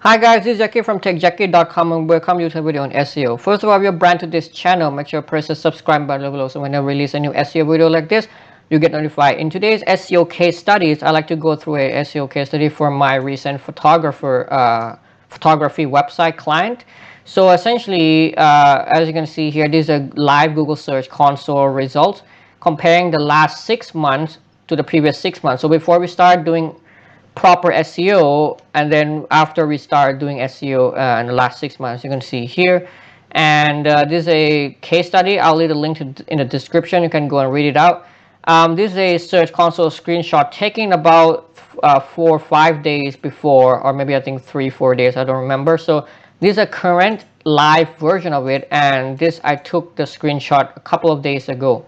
Hi guys, this is Jackie from techjackie.com and welcome to a video on SEO. First of all, if you're brand to this channel, make sure to press the subscribe button below so when I release a new SEO video like this, you get notified. In today's SEO case studies, I like to go through a SEO case study for my recent photography website client. So essentially, as you can see here, this is a live Google Search Console results comparing the last 6 months to the previous 6 months. So before we start doing proper SEO, and then after we start doing SEO in the last 6 months, you can see here. And this is a case study. I'll leave a link in the description. You can go and read it out. This is a Search Console screenshot taken about 4 or 5 days before, or maybe I think 3-4 days, I don't remember. So this is a current live version of it, and this I took the screenshot a couple of days ago.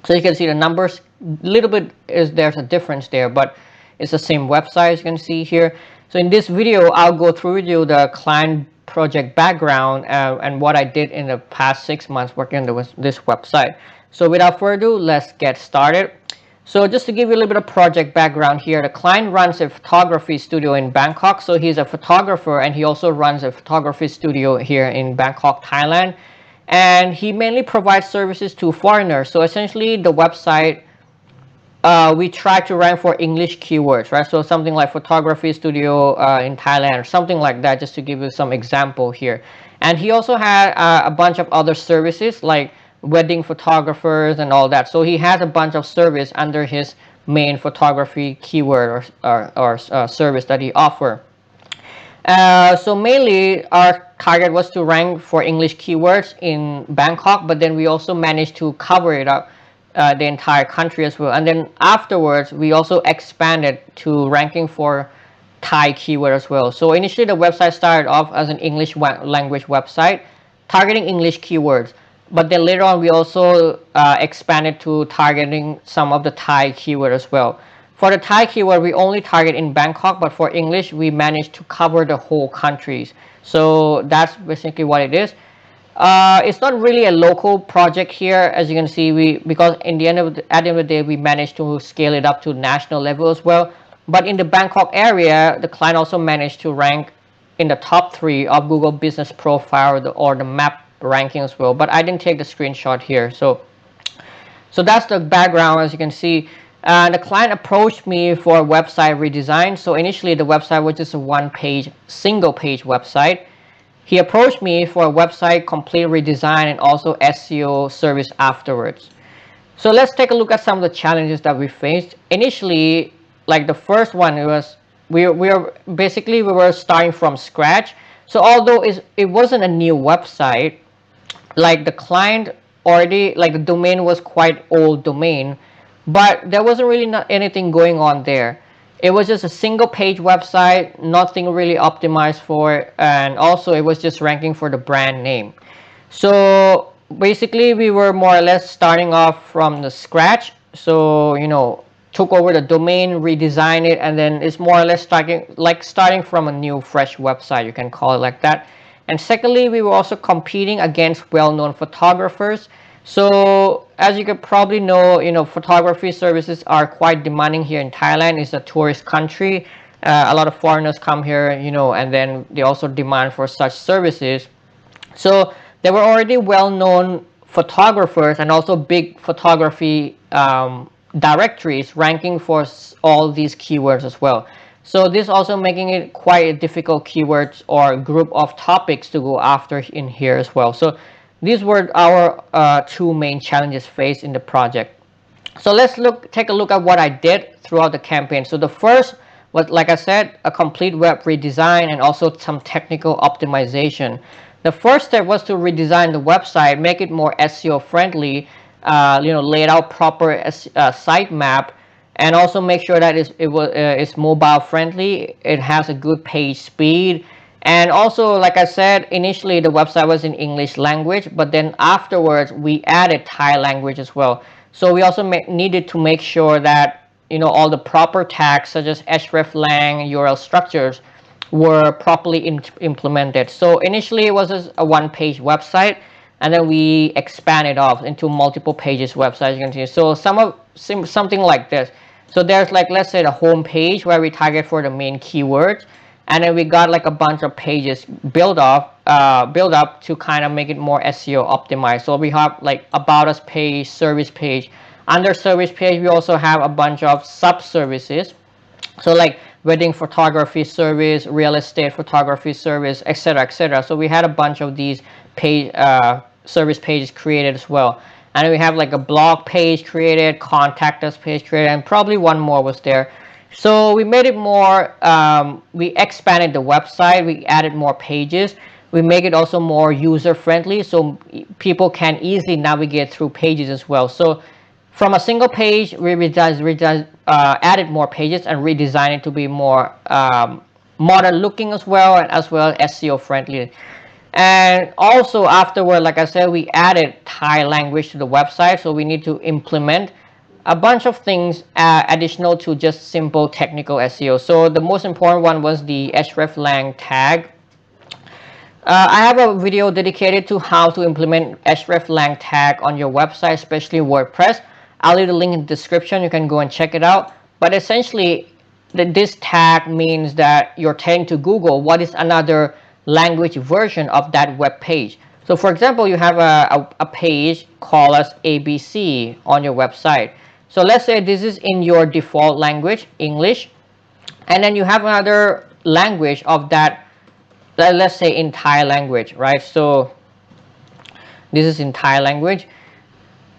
So you can see the numbers, little bit there's a difference there, but it's the same website as you can see here. So in this video, I'll go through with you the client project background and what I did in the past 6 months working on this website. So without further ado, let's get started. So just to give you a little bit of project background here, the client runs a photography studio in Bangkok. So he's a photographer and he also runs a photography studio here in Bangkok, Thailand. And he mainly provides services to foreigners. So essentially the website, we try to rank for English keywords, right? So something like photography studio in Thailand or something like that, just to give you some example here. And he also had a bunch of other services like wedding photographers and all that. So he has a bunch of service under his main photography keyword or service that he offer. So mainly our target was to rank for English keywords in Bangkok, but then we also managed to cover it up the entire country as well. And then afterwards, we also expanded to ranking for Thai keyword as well. So initially, the website started off as an English language website targeting English keywords. But then later on, we also expanded to targeting some of the Thai keyword as well. For the Thai keyword, we only target in Bangkok, but for English, we managed to cover the whole countries. So that's basically what it is. It's not really a local project here, as you can see, because at the end of the day, we managed to scale it up to national level as well. But in the Bangkok area, the client also managed to rank in the top 3 of Google Business Profile or the map ranking as well. But I didn't take the screenshot here. So that's the background, as you can see. The client approached me for a website redesign. So initially, the website was just a single page website. He approached me for a website complete redesign and also SEO service afterwards. So let's take a look at some of the challenges that we faced. Initially, like the first one, we were starting from scratch. So although it wasn't a new website, like the client already, like the domain was quite old domain, but there wasn't really anything going on there. It was just a single page website, nothing really optimized for it, and also it was just ranking for the brand name. So basically we were more or less starting off from the scratch. So took over the domain, redesigned it, and then it's more or less starting from a new fresh website, you can call it like that. And secondly, we were also competing against well-known photographers. So as you could probably know, photography services are quite demanding here in Thailand. It's a tourist country. A lot of foreigners come here, and then they also demand for such services. So there were already well-known photographers and also big photography directories ranking for all these keywords as well. So this also making it quite a difficult keywords or group of topics to go after in here as well. So these were our 2 main challenges faced in the project. So let's take a look at what I did throughout the campaign. So the first was, like I said, a complete web redesign and also some technical optimization. The first step was to redesign the website, make it more SEO friendly, lay out proper site map, and also make sure that it's mobile friendly. It has a good page speed. And also, like I said, initially the website was in English language, but then afterwards we added Thai language as well. So we also needed to make sure that all the proper tags such as hreflang, URL structures were properly implemented. So initially it was just a 1-page website, and then we expanded off into multiple pages websites. You can see. So something like this. So there's, like, let's say the home page where we target for the main keywords. and then we got like a bunch of pages build up to kind of make it more SEO optimized. So we have like about us page, service page. Under service page, we also have a bunch of sub services. So like wedding photography service, real estate photography service, etc., etc. So we had a bunch of these page service pages created as well. And then we have like a blog page created, contact us page created, and probably one more was there. So we made it more, we expanded the website, we added more pages, we make it also more user friendly so people can easily navigate through pages as well. So from a single page, we added more pages and redesigned it to be more modern looking as well, and as well SEO friendly. And also afterward, like I said, we added Thai language to the website, so we need to implement a bunch of things additional to just simple technical SEO. So the most important one was the hreflang tag. I have a video dedicated to how to implement hreflang tag on your website, especially WordPress. I'll leave the link in the description. You can go and check it out. But essentially, this tag means that you're telling to Google what is another language version of that web page. So for example, you have a page called as ABC on your website. So let's say this is in your default language, English, and then you have another language of that, let's say in Thai language, right? So this is in Thai language.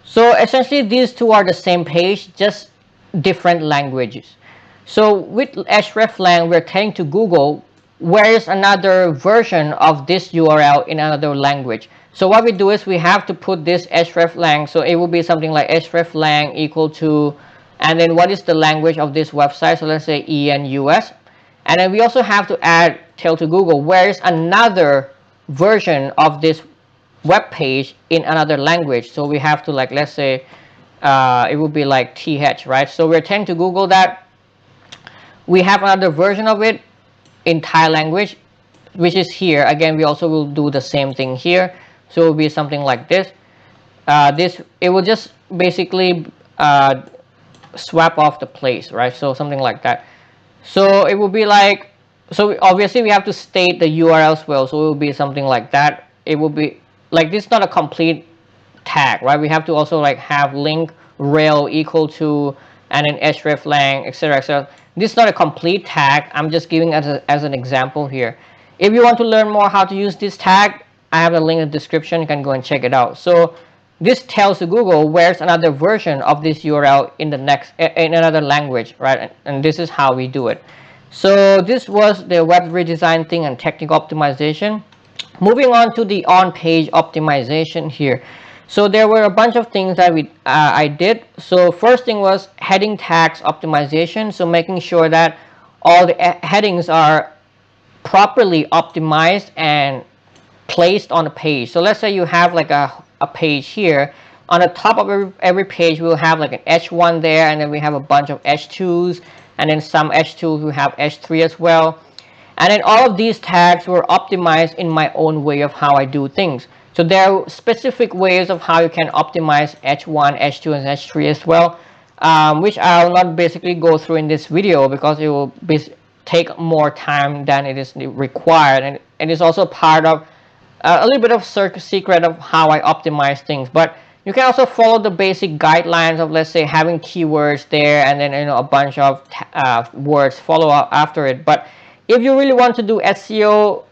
So essentially these two are the same page, just different languages. So with hreflang, we're telling to Google where is another version of this URL in another language. So what we do is we have to put this hreflang, so it will be something like hreflang equal to, and then what is the language of this website, so let's say ENUS. And then we also have to tell to Google where is another version of this web page in another language. So we have to, like, let's say it would be like TH, right? So we're telling to Google that we have another version of it in Thai language, which is here. Again, we also will do the same thing here. So it will be something like this. It will just basically swap off the place, right? So something like that. So it will be like, so obviously we have to state the URL as well. So it will be something like that. It will be like, this is not a complete tag, right? We have to also like have link rel equal to, and then hreflang, etc., etc. This is not a complete tag. I'm just giving as an example here. If you want to learn more how to use this tag, I have a link in the description. You can go and check it out. So this tells to Google where's another version of this URL in another language, right? And this is how we do it. So this was the web redesign thing and technical optimization. Moving on to the on-page optimization here. So there were a bunch of things that I did. So first thing was heading tags optimization. So making sure that all the headings are properly optimized and placed on the page. So let's say you have like a page here. On the top of every page, we'll have like an H1 there, and then we have a bunch of H2s, and then some H2s who have H3 as well. And then all of these tags were optimized in my own way of how I do things. So there are specific ways of how you can optimize H1, H2, and H3 as well, which I'll not basically go through in this video because it will take more time than it is required. And it's also part of a little bit of secret of how I optimize things. But you can also follow the basic guidelines of, let's say, having keywords there, and then a bunch of words follow up after it. But if you really want to do SEO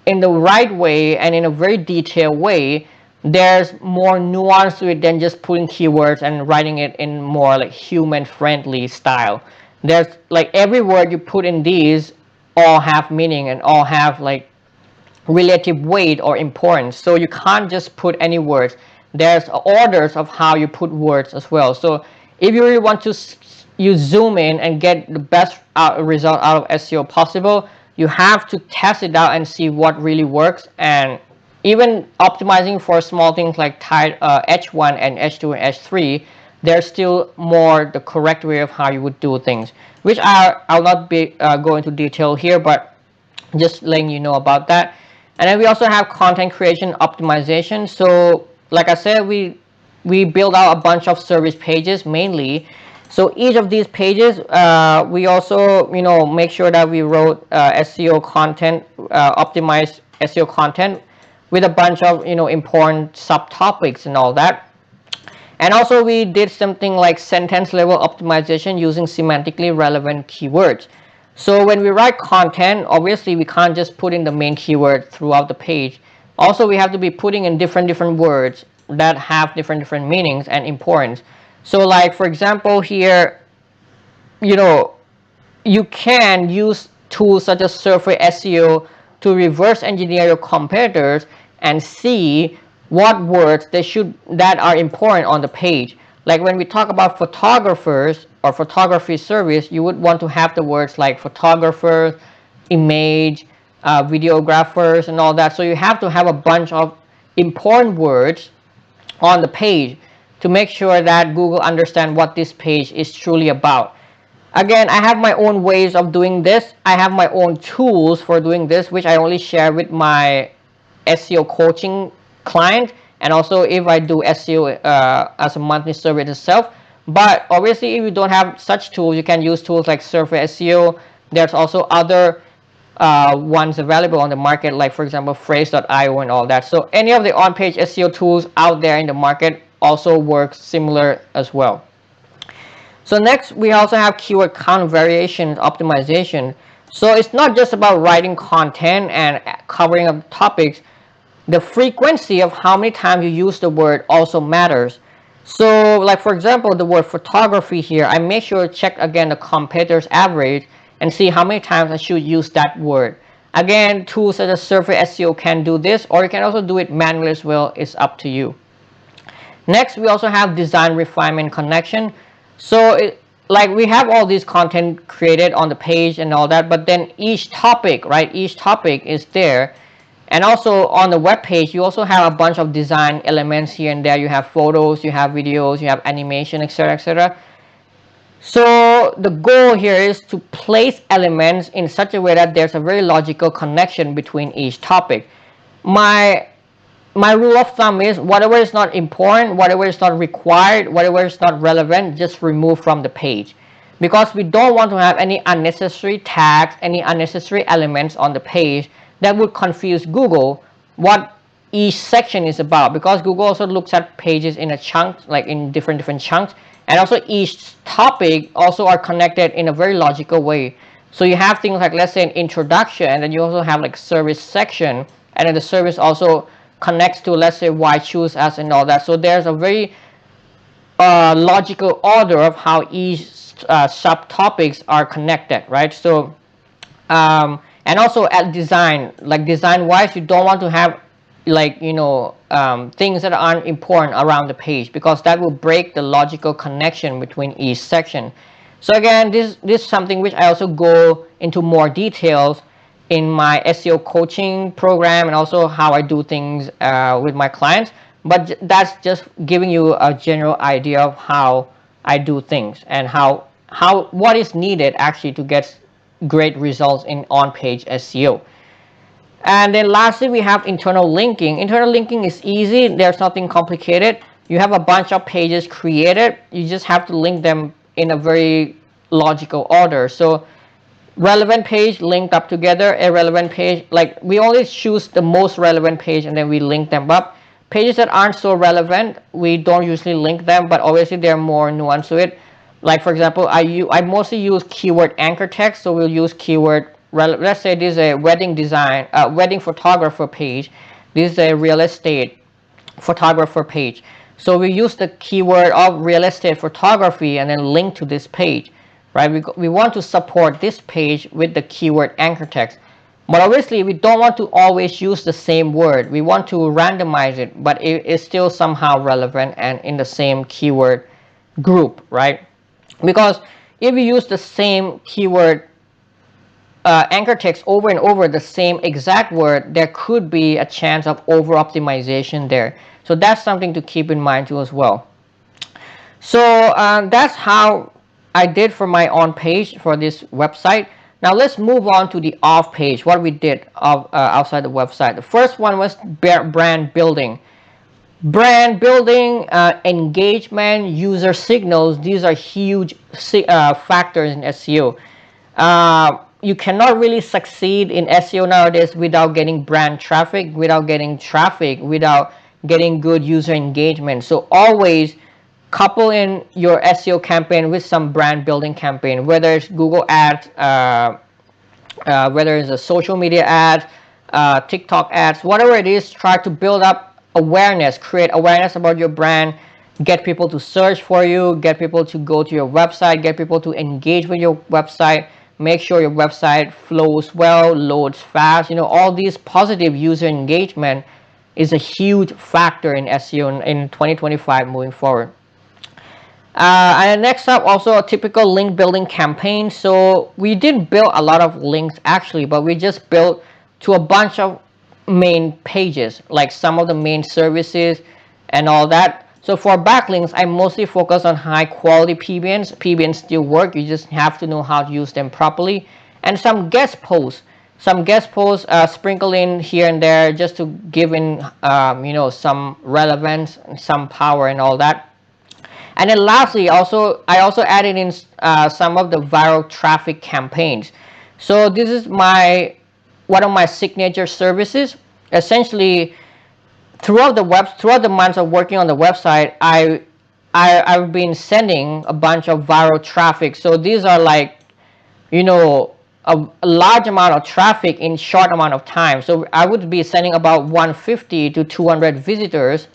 in the right way and in a very detailed way, there's more nuance to it than just putting keywords and writing it in more like human friendly style. There's like every word you put in these all have meaning and all have like relative weight or importance. So you can't just put any words. There's orders of how you put words as well. So if you really want to zoom in and get the best result out of SEO possible, you have to test it out and see what really works. And even optimizing for small things like H1 and H2 and H3, there's still more the correct way of how you would do things, which I'll not be go into detail here, but just letting you know about that. And then we also have content creation optimization. So like I said, we build out a bunch of service pages mainly, So each of these pages, we also, make sure that we wrote SEO content, optimized SEO content with a bunch of, important subtopics and all that. And also we did something like sentence level optimization using semantically relevant keywords. So when we write content, obviously we can't just put in the main keyword throughout the page. Also, we have to be putting in different words that have different meanings and importance. So like, for example, here, you know, you can use tools such as Survey SEO to reverse engineer your competitors and see what words that are important on the page. Like when we talk about photographers or photography service, you would want to have the words like photographers, image, videographers, and all that. So you have to have a bunch of important words on the page to make sure that Google understands what this page is truly about. Again, I have my own ways of doing this. I have my own tools for doing this, which I only share with my SEO coaching client, and also if I do SEO as a monthly service itself. But obviously, if you don't have such tools, you can use tools like Survey SEO. There's also other ones available on the market, like for example phrase.io and all that. So any of the on-page SEO tools out there in the market also works similar as well. So next, we also have keyword count variation optimization. So it's not just about writing content and covering up topics. The frequency of how many times you use the word also matters. So like for example, the word photography here, I make sure to check again the competitor's average and see how many times I should use that word. Again, tools such as Survey SEO can do this, or you can also do it manually as well. It's up to you. Next, we also have design refinement connection. So like we have all this content created on the page and all that, but then each topic, right? Each topic is there. And also on the web page, you also have a bunch of design elements here and there. You have photos, you have videos, you have animation, etc., etc. So the goal here is to place elements in such a way that there's a very logical connection between each topic. My rule of thumb is whatever is not important, whatever is not required, whatever is not relevant, just remove from the page, because we don't want to have any unnecessary tags, any unnecessary elements on the page that would confuse Google what each section is about, because Google also looks at pages in a chunk, like in different chunks, and also each topic also are connected in a very logical way. So you have things like, let's say, an introduction, and then you also have like service section, and then the service also connects to, let's say, why choose us and all that. So there's a very logical order of how each subtopics are connected, right? So and also at design, like design wise, you don't want to have like things that aren't important around the page, because that will break the logical connection between each section. So again, this is something which I also go into more details in my SEO coaching program, and also how I do things with my clients. But that's just giving you a general idea of how I do things and what is needed actually to get great results in on-page SEO. And then lastly, we have internal linking. Internal linking is easy. There's nothing complicated. You have a bunch of pages created. You just have to link them in a very logical order. So relevant page linked up together, irrelevant page, like we only choose the most relevant page and then we link them up. Pages that aren't so relevant, we don't usually link them, but obviously there are more nuance to it. Like for example, I mostly use keyword anchor text. So we'll use keyword, let's say this is a wedding design, wedding photographer page. This is a real estate photographer page. So we use the keyword of real estate photography and then link to this page. Right? We want to support this page with the keyword anchor text. But obviously, we don't want to always use the same word. We want to randomize it, but it is still somehow relevant and in the same keyword group, right? Because if you use the same keyword anchor text over and over, the same exact word, there could be a chance of over optimization there. So that's something to keep in mind too as well. So that's how I did for my on page for this website. Now let's move on to the off page, what we did outside the website. The first one was brand building. Brand building, engagement, user signals, these are huge factors in SEO. You cannot really succeed in SEO nowadays without getting brand traffic, without getting good user engagement. So always couple in your SEO campaign with some brand building campaign, whether it's Google ads, whether it's a social media ad, TikTok ads, whatever it is. Try to build up awareness, create awareness about your brand, get people to search for you, get people to go to your website, get people to engage with your website. Make sure your website flows well, loads fast. All these positive user engagement is a huge factor in SEO in 2025 moving forward. And next up, also a typical link building campaign. So we didn't build a lot of links actually, but we just built to a bunch of main pages, like some of the main services and all that. So for backlinks, I mostly focus on high quality PBNs. PBNs still work, you just have to know how to use them properly. And some guest posts. Sprinkle in here and there just to give in, some relevance, some power and all that. And then lastly, I also added in some of the viral traffic campaigns. So this is one of my signature services. Essentially, throughout the months of working on the website, I've been sending a bunch of viral traffic. So these are like, a large amount of traffic in short amount of time. So I would be sending about 150 to 200 visitors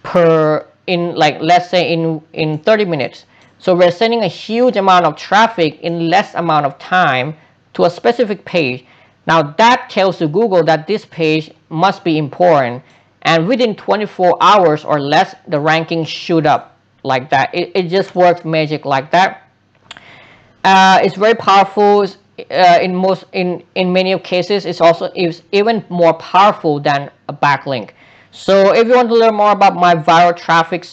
per, in like, let's say in 30 minutes. So we're sending a huge amount of traffic in less amount of time to a specific page. Now that tells to Google that this page must be important, and within 24 hours or less the ranking shoot up like that. It just works magic like that. It's very powerful. In many cases, it's even more powerful than a backlink. So if you want to learn more about my viral traffic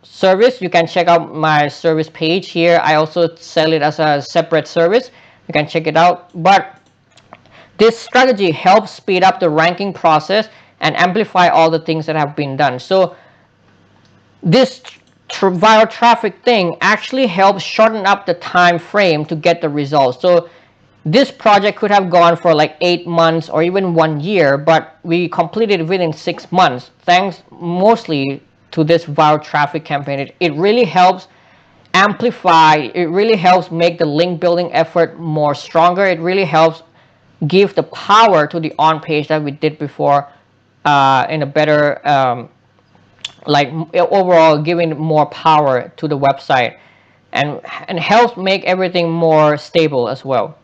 service, you can check out my service page here. I also sell it as a separate service. You can check it out. But this strategy helps speed up the ranking process and amplify all the things that have been done. So this viral traffic thing actually helps shorten up the time frame to get the results. So this project could have gone for like 8 months or even 1 year, but we completed it within 6 months, thanks mostly to this viral traffic campaign. It really helps amplify, it really helps make the link building effort more stronger. It really helps give the power to the on page that we did before in a better, like overall giving more power to the website, and helps make everything more stable as well.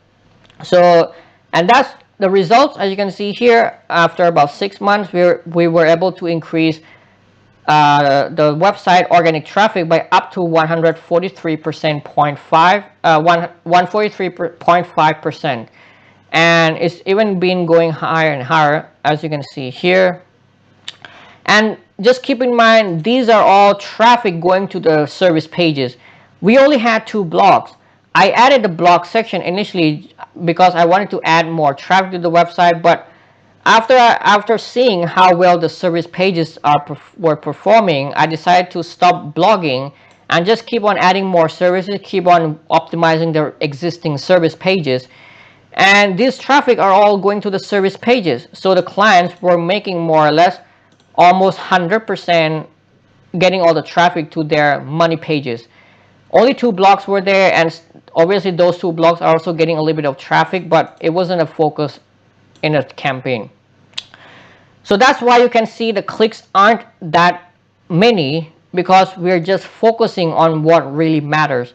So, and that's the results. As you can see here, after about 6 months, we were able to increase the website organic traffic by up to 143.5%, and it's even been going higher and higher, as you can see here. And just keep in mind, these are all traffic going to the service pages. We only had 2 blocks. I added the blog section initially because I wanted to add more traffic to the website, but after seeing how well the service pages were performing, I decided to stop blogging and just keep on adding more services, keep on optimizing the existing service pages. And these traffic are all going to the service pages. So the clients were making more or less almost 100% getting all the traffic to their money pages. Only 2 blocks were there, and obviously those 2 blocks are also getting a little bit of traffic, but it wasn't a focus in a campaign. So that's why you can see the clicks aren't that many, because we're just focusing on what really matters.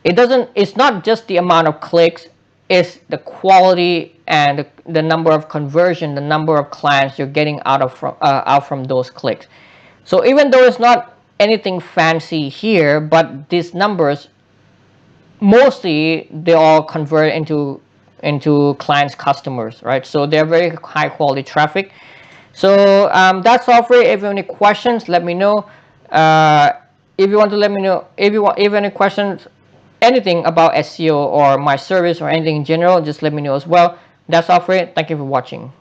It's not just the amount of clicks, it's the quality and the number of conversion, the number of clients you're getting out from those clicks. So even though it's not anything fancy here, but these numbers, mostly they all convert into clients, customers, right? So they're very high quality traffic. So that's all for it. If you have any questions, let me know. If you want to let me know, if you have any questions, anything about SEO or my service or anything in general, just let me know as well. That's all for it. Thank you for watching.